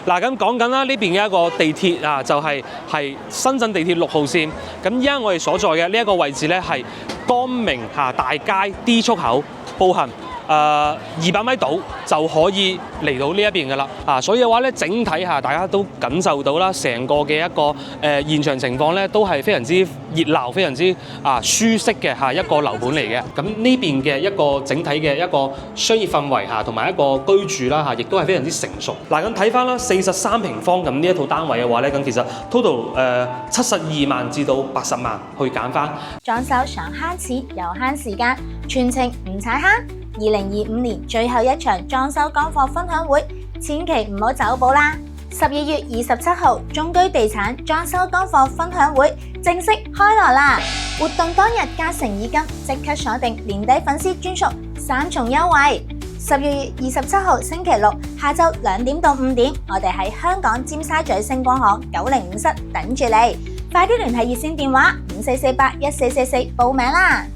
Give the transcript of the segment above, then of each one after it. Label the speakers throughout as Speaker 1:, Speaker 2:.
Speaker 1: 嗱，咁講緊啦，呢邊嘅一個地鐵啊，就係深圳地鐵6號線。咁依家我哋所在嘅呢一個位置咧，係光明大街 D 出口步行200米度就可以嚟到呢一邊㗎啦。所以嘅話咧，整體大家都感受到啦，成個嘅一個現場情況咧，都係非常之熱鬧、非常之舒適嘅一個樓盤嚟嘅。咁呢邊嘅一個整體嘅一個商業氛圍同埋一個居住啦亦都係非常之成熟。嗱，咁睇翻啦，43平方咁呢一套單位嘅話咧，咁其實 total 72萬至到80萬去揀翻。
Speaker 2: 裝修想慳錢又慳時間，全程唔踩坑。2025年最後一場裝修乾貨分享會，千祈唔好走寶啦！12月27號，中居地產裝修乾貨分享會正式開鑼啦！活動當日加誠意金，即刻鎖定年底粉絲專屬3重優惠。12月27號星期六下晝2點到5點，我哋喺香港尖沙咀星光行905室等住你，快啲聯繫熱線電話54481444報名啦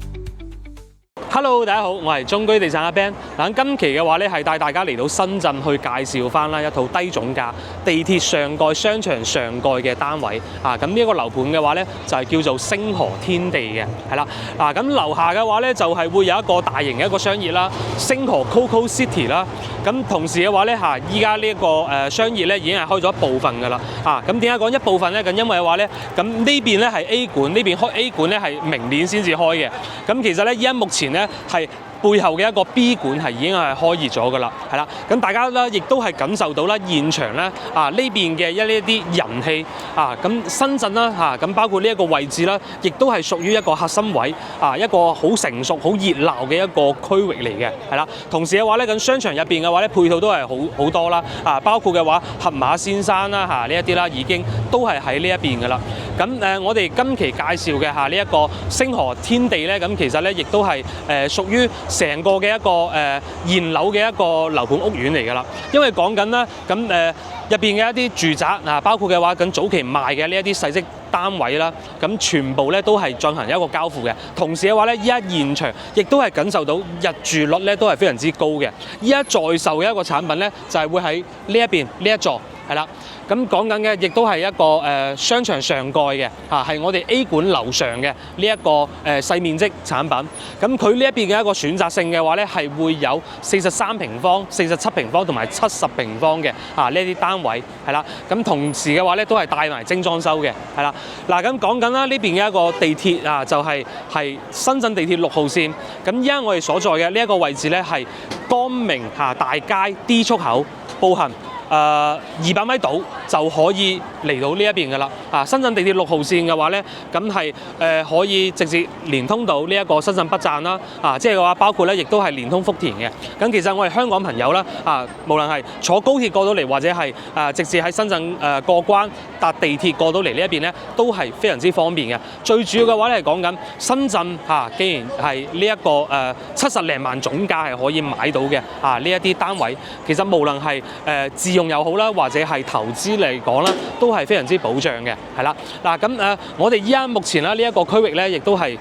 Speaker 2: ！Hello，
Speaker 1: 大家好，我係中居地產阿 Ben。嗱，今期嘅話咧係帶大家嚟到深圳去介紹翻啦一套低總價地鐵上蓋商場上蓋嘅單位。咁呢一個樓盤嘅話咧就係叫做星河天地嘅，係啦。咁樓下嘅話咧就係會有一個大型嘅一個商業啦，星河 Coco City 啦。咁同時嘅話咧依家呢一個商業咧已經係開咗一部分㗎啦。咁點解講一部分咧？咁因為嘅話咧，咁呢邊咧係 A 館，呢邊開 A 館咧係明年先至開嘅。咁其實咧依家目前咧係背後嘅一個 B 館係已經係開熱咗㗎啦，係啦。咁大家咧亦都係感受到啦，現場咧呢邊嘅一啲人氣咁深圳啦咁包括呢一個位置啦，亦都係屬於一個核心位一個好成熟、好熱鬧嘅一個區域嚟嘅，係啦。同時嘅話咧，咁商場入邊嘅話咧，配套都係好多啦，包括嘅話盒馬先生啦呢一啲啦，已經都係喺呢一邊㗎啦。咁我哋今期介紹嘅呢一個星河天地咧，咁其實咧亦都係屬於成個嘅一個現樓嘅一個樓盤屋苑嚟㗎啦。因為講緊啦，咁入邊嘅一啲住宅包括嘅話，咁早期賣嘅呢一啲細式單位啦，咁全部咧都係進行一個交付嘅。同時嘅話咧，依家現場亦都係感受到入住率咧都係非常之高嘅。依家在售嘅一個產品咧，就係會喺呢一邊呢一座係啦。咁講緊嘅亦都係一個商場上蓋嘅係我哋 A 館樓上嘅呢一個細面積產品。咁佢呢一邊嘅一個選擇性嘅話咧，係會有43平方、47平方同埋70平方嘅呢啲單位係啦。咁同時嘅話咧，都係帶埋精裝修嘅係啦。嗱，咁講緊啦，呢邊嘅一個地鐵就係深圳地鐵6號線。咁依家我哋所在嘅呢一個位置咧，係光明大街 D 出口步行200米度就可以嚟到呢一邊㗎啦。深圳地鐵6號線嘅話咧，咁係可以直接連通到呢一個深圳北站啦。即係嘅話，包括咧亦都係連通福田嘅。咁其實我哋香港朋友啦，無論係坐高鐵過到嚟，或者係直接喺深圳過關搭地鐵過到嚟呢一邊咧，都係非常之方便嘅。最主要嘅話咧係講緊深圳既然係呢一個70零萬總價係可以買到嘅呢一啲單位，其實無論係自用又好啦，或者係投資嚟講啦，都係非常之保障嘅，係啦。嗱，咁我哋依家目前啦呢一個區域咧，亦都係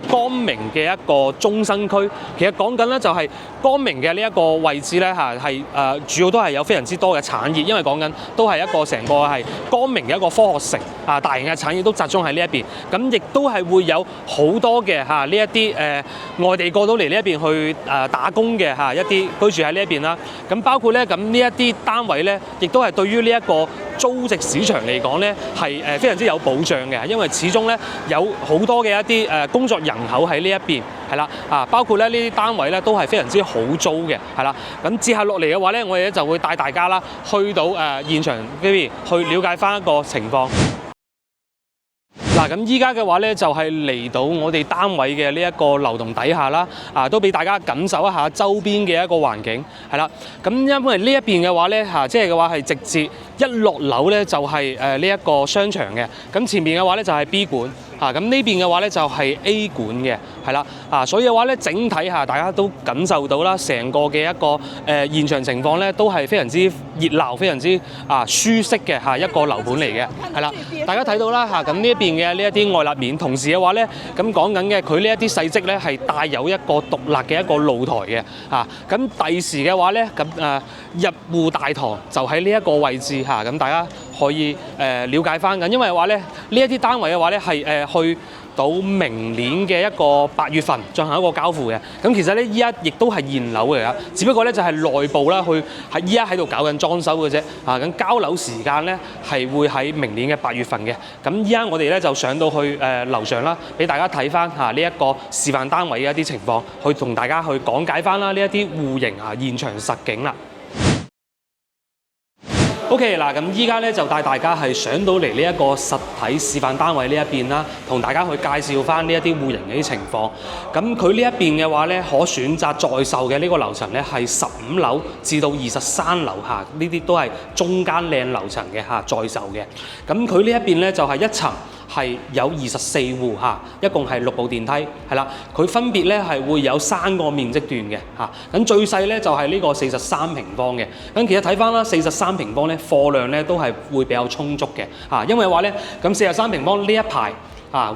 Speaker 1: 光明嘅一個中心區。其實講緊咧就係光明嘅呢一個位置咧係主要都係有非常之多嘅產業，因為講緊都係一個成個係光明嘅一個科學城大型嘅產業都集中喺呢一邊。咁亦都係會有好多嘅呢一啲外地過到嚟呢一邊去打工嘅一啲居住喺呢一邊啦。咁包括咧咁呢一啲單位咧，亦都係對於呢一個租值市場嚟講咧係非常之有保障嘅，因為始終咧有好多嘅一啲工作人口喺呢一邊係啦包括咧呢啲單位咧都係非常之好租嘅係啦。咁接下落嚟嘅話咧，我哋咧就會帶大家啦去到現場呢邊去了解翻一個情況。嗱，咁依家嘅話咧，就係嚟到我哋單位嘅呢一個樓棟底下啦，都俾大家感受一下周邊嘅一個環境，係啦。咁因為呢一邊嘅話咧，即係嘅話係直接一落樓咧就係呢一個商場嘅。咁前面嘅話咧就係 B 館。咁呢邊嘅話咧就係 A 館嘅，係啦，所以嘅話咧整體下大家都感受到啦，成個嘅一個現場情況咧都係非常之熱鬧、非常之舒適嘅一個樓盤嚟嘅，係啦，大家睇到啦咁呢一邊嘅呢一啲愛立面，同時嘅話咧咁講緊嘅佢呢一啲細則咧係帶有一個獨立嘅一個露台嘅，咁第時嘅話咧咁入戶大堂就喺呢一個位置咁大家可以了解翻緊，因為話咧呢一啲單位嘅話咧係去到明年嘅一個8月份進行一個交付嘅。咁其實咧依家亦都係現樓嚟㗎，只不過咧就係內部啦，去喺依家喺度搞緊裝修嘅啫。咁交樓時間咧係會喺明年嘅8月份嘅。咁依家我哋咧就上到去樓上啦，俾大家睇翻呢一個示範單位嘅一啲情況，去同大家去講解翻啦呢一啲戶型現場實景啦。OK 嗱，咁依家咧就帶大家係上到嚟呢一個實體示範單位呢一邊啦，同大家去介紹翻呢一啲戶型嘅啲情況。咁佢呢一邊嘅話咧，可選擇在售嘅呢個樓層咧係15樓至到23樓下，呢啲都係中間靚樓層嘅在售嘅。咁佢呢一邊咧就係一層係有24戶一共係6部電梯，係啦，佢分別咧係會有3個面積段嘅咁最細咧就係呢個43平方嘅。咁其實睇翻啦，43平方咧貨量咧都係會比較充足嘅因為話咧咁43平方呢一排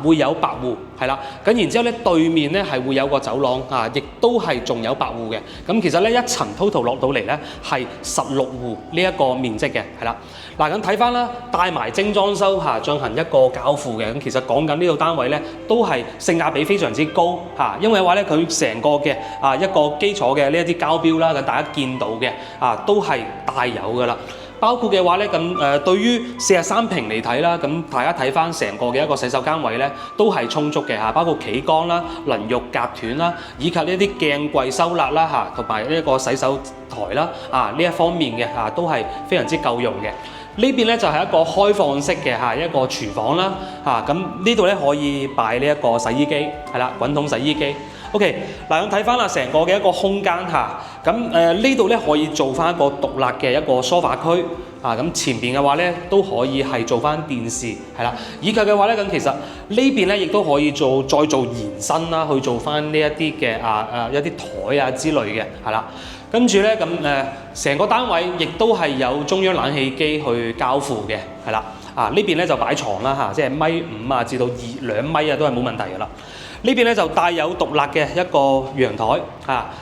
Speaker 1: 會有8戶，係啦，咁然之後咧對面咧係會有個走廊亦都係仲有8戶嘅。咁其實咧一層 total 落到嚟咧係16戶呢一個面積嘅，係啦。嗱咁睇翻啦，帶埋精裝修進行一個交付嘅。咁其實講緊呢度單位咧都係性價比非常之高因為話咧佢成個嘅一個基礎嘅呢一啲交標啦，咁大家見到嘅都係帶有㗎啦。包括嘅話咧，咁對於43平嚟睇啦，咁大家睇翻成個嘅一個洗手間位咧，都係充足嘅包括企缸啦、淋浴隔斷啦，以及呢啲鏡櫃收納啦同埋呢一個洗手台啦呢一方面嘅都係非常之夠用嘅。呢邊咧就係一個開放式嘅一個廚房啦咁呢度咧可以擺呢一個洗衣機，係啦，滾筒洗衣機。OK， 嗱咁睇翻啦，成個嘅一個空間咁呢度咧可以做翻一個獨立嘅一個梳化區咁前邊嘅話咧都可以係做翻電視，係啦，以及嘅話咧咁其實呢邊咧亦都可以再做延伸啦，去做翻呢一啲嘅一啲台之類嘅，係啦。跟住咧咁成個單位亦都係有中央冷氣機去交付嘅，係啦。呢邊咧就擺床啦即係1.5米至到2米都係冇問題㗎啦。呢邊咧就帶有獨立嘅一個陽台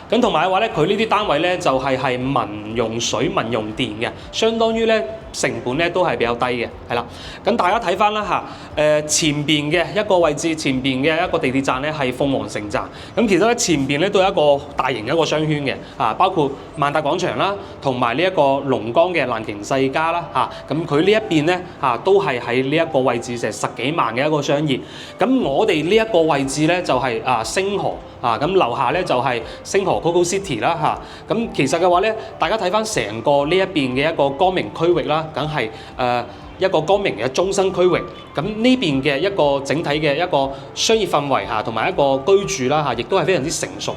Speaker 1: 咁同埋嘅話咧，佢呢啲單位咧就係民用水、民用電嘅，相當於咧成本咧都係比較低嘅，係啦。咁大家睇翻啦前邊嘅一個位置，前邊嘅一個地鐵站咧係鳳凰城站。咁其實咧前邊咧都有一個大型嘅一個商圈嘅包括萬達廣場啦，同埋呢一個龍崗嘅蘭亭世家啦咁佢呢一邊咧都係喺呢一個位置成10幾萬嘅一個商業。咁我哋呢一個位置咧就係星河咁樓下咧就係星河 Coco City 啦咁其實嘅話咧，大家睇翻成個呢一邊嘅一個光明區域啦，梗係一個光明嘅中心區域。咁呢邊嘅一個整體嘅一個商業氛圍同埋一個居住啦亦都係非常之成熟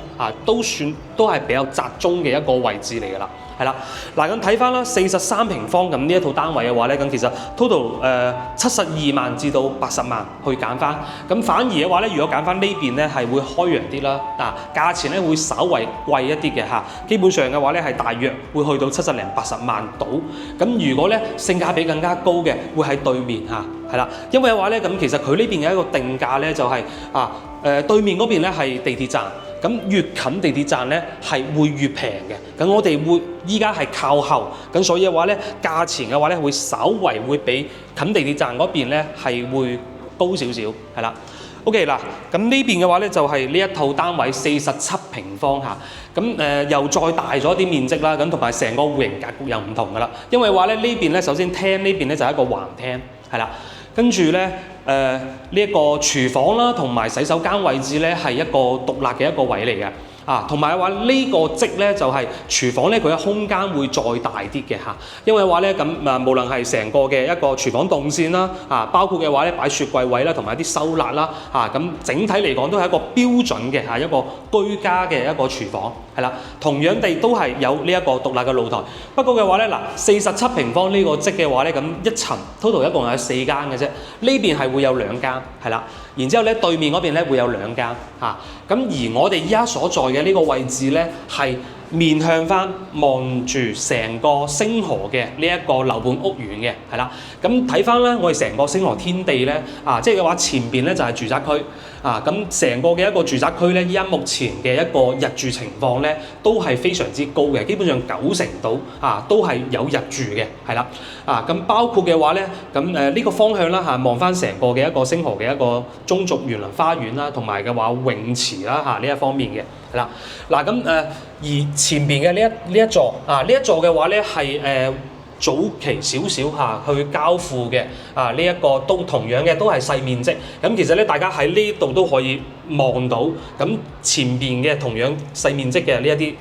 Speaker 1: 都係比較集中嘅一個位置嚟㗎啦。係啦，嗱咁睇翻啦，43平方咁呢一套單位嘅話咧，咁其實 total 72萬至到80萬去揀翻，咁反而嘅話咧，如果揀翻呢邊咧係會開揚啲啦，價錢咧會稍為貴一啲嘅基本上嘅話咧係大約會去到70零80萬到，咁如果咧性價比更加高嘅會喺對面係啦，因為嘅話咧咁其實佢呢邊嘅一個定價咧就係對面嗰邊咧係地鐵站。咁越近地鐵站咧係會越平嘅，咁我哋依家係靠後，咁所以嘅話咧價錢嘅話咧會稍為會比近地鐵站嗰邊咧係會高少少，係啦。OK 嗱，咁呢邊嘅話咧就係呢一套單位47平方咁又再大咗啲面積啦，咁同埋成個戶型格局又唔同噶啦，因為話咧呢邊咧首先廳呢邊咧就係一個橫廳，係啦。跟住咧，呢一個廚房啦，同埋洗手間位置咧，係一個獨立嘅一個位嚟嘅。同埋話呢個職咧就係廚房咧，佢嘅空間會再大啲嘅因為話咧咁無論係成個嘅一個廚房動線啦，包括嘅話咧擺雪櫃位啦，同埋一啲收納啦，咁整體嚟講都係一個標準嘅一個居家嘅一個廚房，係啦。同樣地都係有呢一個獨立嘅露台。不過嘅話咧47平方呢個職嘅話咧，咁一層 total 一共有4間嘅啫，呢邊係會有2間，係啦。然之後咧對面嗰邊咧會有兩間嚇。咁而我哋依家所在嘅呢個位置咧係面向翻望住成個星河嘅呢一個樓盤屋苑嘅，係啦。咁睇翻咧，我哋成個星河天地咧，即係嘅話前邊咧就係住宅區，咁成個嘅一個住宅區咧，依家目前嘅一個入住情況咧，都係非常之高嘅，基本上90%到都係有入住嘅，係啦。咁包括嘅話咧，咁呢個方向啦望翻成個嘅一個星河嘅一個中軸園林花園啦，同埋嘅話泳池啦呢一方面嘅。係啦，咁而前邊嘅呢一座呢一座嘅話咧係早期少少去交付嘅呢一個都同樣嘅都係細面積。咁其實咧大家喺呢度都可以望到，咁前邊嘅同樣細面積嘅呢一啲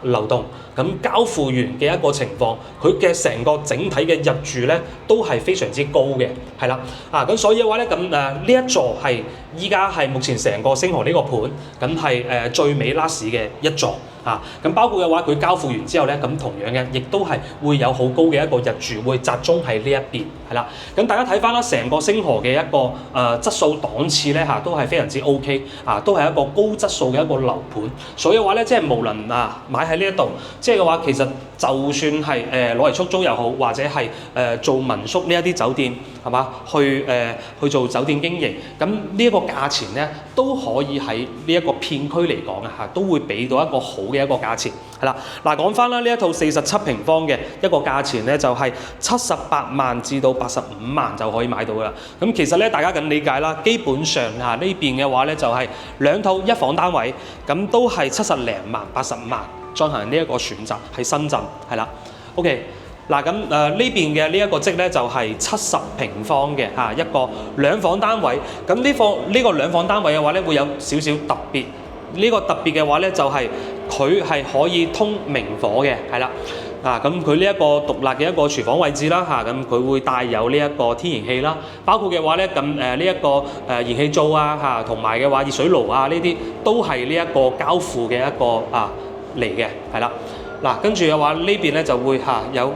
Speaker 1: 流動，咁交付完嘅一個情況，佢嘅成個整體嘅入住咧都係非常之高嘅，係啦，咁所以嘅話咧，咁呢一座係依家係目前成個星河呢個盤，咁係最尾 last 嘅一座。咁包括嘅話，佢交付完之後咧，咁同樣嘅，亦都係會有好高嘅一個入住，會集中喺呢一邊，係啦。咁大家睇翻啦，成個星河嘅一個質素檔次咧都係非常之 OK，都係一個高質素嘅一個樓盤。所以嘅話咧，即係無論買喺呢一度，即係嘅話，其實就算係攞嚟出租又好，或者係做民宿呢一啲酒店，係嘛，去做酒店經營，咁呢一個價錢咧都可以喺呢一個片區嚟講都會俾到一個好嘅一個價錢，係啦。講翻啦，呢一套47平方嘅一個價錢咧，就係78萬至到85萬就可以買到噶啦。咁其實咧，大家咁理解啦，基本上呢邊嘅話咧就係兩套一房單位，咁都係70零萬、85萬進行呢一個選擇喺深圳，係啦。OK。咁呢邊嘅呢一個積咧就係70平方嘅一個兩房單位。咁呢個兩房單位嘅話咧會有少少特別。呢個特別嘅話咧就係佢係可以通明火嘅，係啦。咁佢呢一個獨立嘅一個廚房位置啦，咁佢會帶有呢一個天然氣啦，包括嘅話咧咁呢一個燃氣灶同埋嘅話熱水爐呢啲都係呢一個交付嘅一個嚟嘅，係啦。跟住嘅話呢邊咧就會有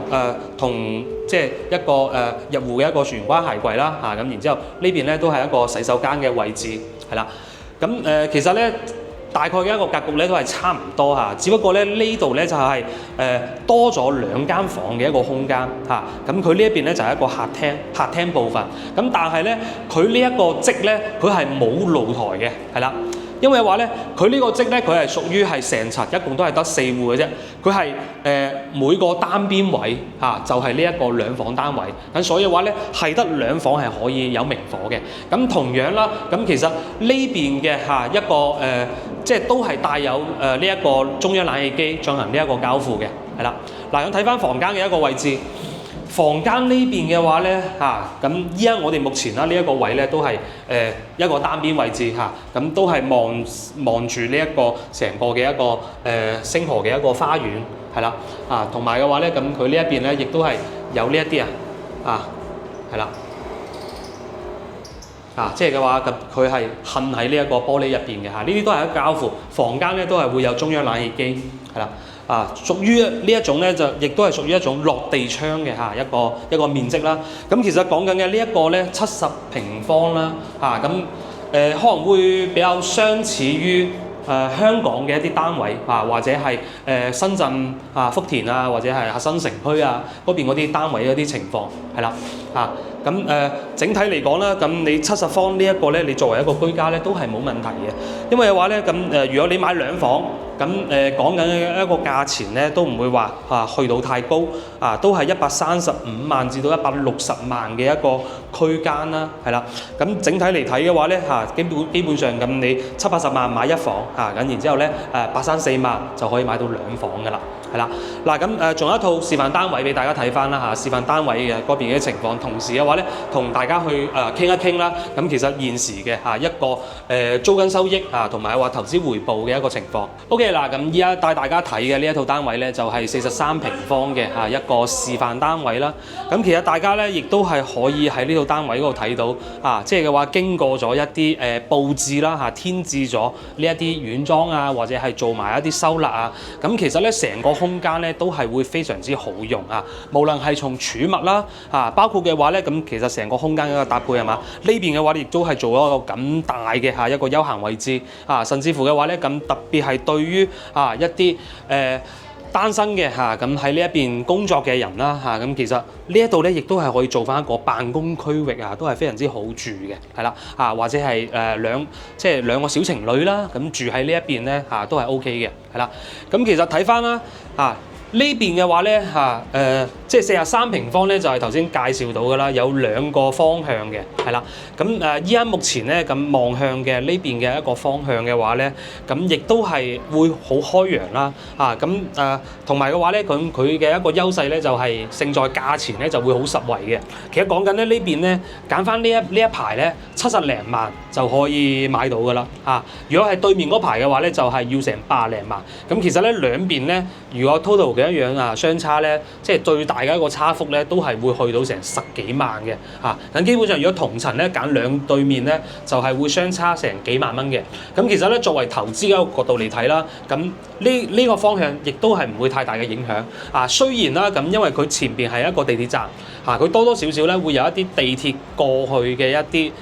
Speaker 1: 同即係一個入戶嘅一個船關鞋櫃啦，咁然之後呢邊咧都係一個洗手間嘅位置，係啦。咁其實咧大概嘅一個格局咧都係差唔多只不過咧呢度咧就係多咗2間房嘅一個空間咁佢呢一邊咧就係一個客廳部分。咁但係咧佢呢一個積咧佢係冇露台嘅，係啦。因為話咧，佢呢個積咧，佢係屬於係成層，一共都係得4戶嘅啫。佢係每個單邊位就係呢一個兩房單位。咁所以話咧，係得2房係可以有明火嘅。咁同樣啦，咁其實呢邊嘅一個即係都係帶有呢一個中央冷氣機進行呢一個交付嘅，係啦。咁睇翻房間嘅一個位置。房間呢邊嘅話咧咁依家我哋目前呢一個位咧都係一個單邊位置咁都係望住呢一個成個嘅一個星河嘅一個花園，係啦同埋嘅話咧咁佢呢一邊咧亦都係有呢一啲係啦即係嘅話咁佢係嵌喺呢一個玻璃入邊嘅呢啲都係一個交付。房間咧都係會有中央冷氣機，係啦。屬於呢一種咧，就亦都係屬於一種落地窗嘅一個面積啦。咁其實講緊嘅呢一個咧70平方啦，咁可能會比較相似於香港嘅一啲單位或者係深圳福田或者係新城區嗰邊嗰啲單位嗰啲情況係啦咁整體嚟講啦，咁你70方呢一個咧，你作為一個居家咧都係冇問題嘅，因為嘅話咧咁如果你買2房。咁講緊嘅一個價錢咧，都唔會話去到太高都係135萬至到160萬嘅一個區間啦，係啦。咁整體嚟睇嘅話咧基本上咁你70-80萬買1房咁然之後咧834萬就可以買到2房㗎啦，係啦。咁仲有一套示範單位俾大家睇翻啦示範單位嘅嗰邊嘅情況，同時嘅話咧同大家去傾一傾啦。咁其實現時嘅一個租金收益同埋話投資回報嘅一個情況。OK。咁依家帶大家睇嘅呢一套單位咧，就係43平方嘅一個示範單位啦。咁其實大家咧亦都係可以喺呢套單位嗰度睇到即係嘅話經過咗一啲佈置啦添置咗呢一啲軟裝或者係做埋一啲收納咁其實咧成個空間咧都係會非常之好用啊！無論係從儲物啦包括嘅話咧，咁其實成個空間嘅一個搭配係嘛？呢邊嘅話亦都係做咗一個咁大嘅一個休閒位置甚至乎嘅話咧，咁特別係對於一啲單身嘅咁喺呢一邊工作嘅人啦咁其實呢一度咧亦都係可以做翻一個辦公區域都係非常之好住嘅，係啦或者係兩個小情侶啦，咁住喺呢一邊咧都係 OK 嘅，係啦。咁其實睇翻啦呢邊嘅話咧即係43平方咧，就係頭先介紹到㗎啦，有2個方向嘅，係啦。咁依家目前咧咁望向嘅呢邊嘅一個方向嘅話咧，咁亦都係會好開揚啦同埋嘅話咧，佢嘅一個優勢咧就係勝在價錢咧就會好實惠嘅。其實講緊咧呢邊咧揀翻呢一排咧70零萬就可以買到㗎啦如果係對面嗰排嘅話咧，就係要成80零萬。咁其實咧兩邊咧，如果 total 嘅一樣相差咧，即係最大嘅一個差幅咧，都係會去到成10幾萬嘅咁基本上如果同層咧揀兩對面咧，就係會相差成幾萬蚊嘅。咁其實咧作為投資嘅一個角度嚟睇啦，咁呢個方向亦都係唔會太大嘅影響雖然啦，咁因為佢前邊係一個地鐵站佢多多少少咧會有一啲地鐵過去嘅一啲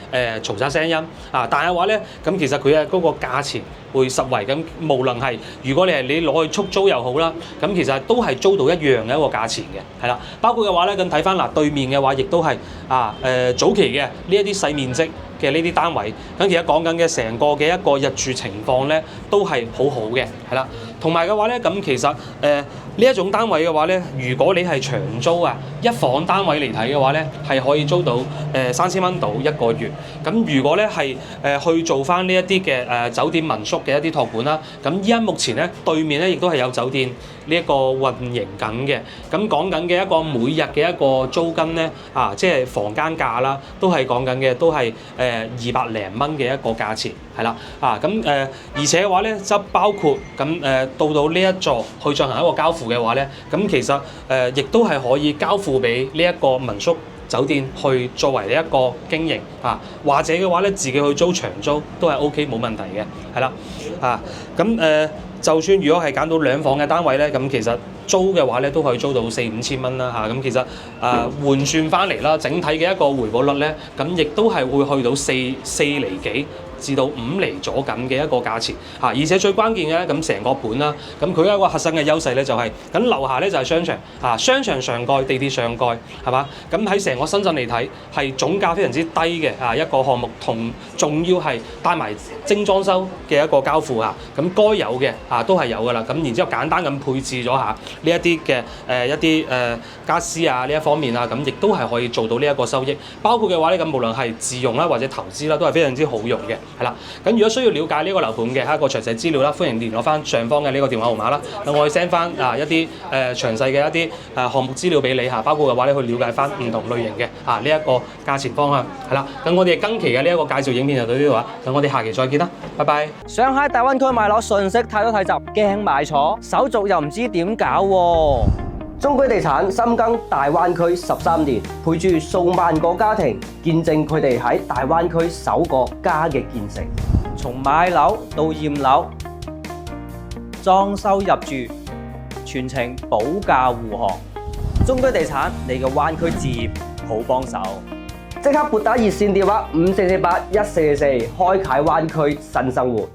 Speaker 1: 嘈雜聲音但係話咧，咁其實佢嘅嗰個價錢會實惠。咁無論係如果你攞去出租又好啦，咁其實都係租到一樣嘅一個價錢嘅，係啦。包括嘅話咧，咁睇翻對面嘅話，亦都係早期嘅呢一啲細面積嘅呢啲單位，咁其實講緊嘅成個嘅一個入住情況咧，都係好好嘅，係啦。同埋嘅話咧，咁其實呢一種單位嘅話咧，如果你係長租一房單位嚟睇嘅話咧，係可以租到3000蚊到1個月。咁如果咧係去做翻呢一啲嘅酒店民宿嘅一啲託管啦，咁依家目前咧對面咧亦都係有酒店呢一個運營緊嘅。咁講緊嘅一個每日嘅一個租金咧即係房間價啦，都係講緊嘅都係200零蚊嘅一個價錢，係啦而且嘅話咧，就包括咁到呢一座去進行一個交付嘅話咧，咁其實亦都係可以交付俾呢一個民宿酒店去作為一個經營或者嘅話咧，自己去租長租都係 OK 冇問題嘅，係啦就算如果係揀到2房嘅單位咧，咁其實租嘅話咧都可以租到4-5千蚊啦咁其實換算翻嚟啦，整體嘅一個回報率咧，咁亦都係會去到4厘幾至到5厘左緊嘅一個價錢而且最關鍵嘅咧，咁成個盤啦，咁佢一個核心嘅優勢咧就係咁樓下咧就係商場商場上蓋地鐵上蓋係嘛，咁喺成個深圳嚟睇係總價非常之低嘅一個項目，仲要係帶埋精裝修嘅一個交付咁該有嘅都係有㗎啦。咁然之後簡單咁配置咗呢一啲嘅一啲傢俬呢一方面咁亦都係可以做到呢一個收益。包括嘅話咧，咁無論係自用啦或者投資啦，都係非常之好用嘅。係啦，咁如果需要了解呢個樓盤嘅一個詳細資料啦，歡迎聯絡翻上方嘅呢個電話號碼啦。咁我會 send 翻一啲詳細嘅一啲項目資料俾你包括嘅話咧去了解翻唔同類型嘅呢一個價錢方向。係啦，咁我哋今期嘅呢一個介紹影片就到呢度啦。咁我哋下期再見啦，拜拜。
Speaker 3: 想喺大灣區買樓，信息太多太雜，驚買錯，手續又唔知點搞喎。
Speaker 4: 中居地產深耕大灣區13年，陪住數萬個家庭，見證佢哋喺大灣區首個家嘅建成。
Speaker 3: 從買樓到驗樓，裝修入住，全程保駕護航。中居地產，你嘅灣區置業好幫手。
Speaker 4: 即刻撥打熱線電話54481444，開啟灣區新生活。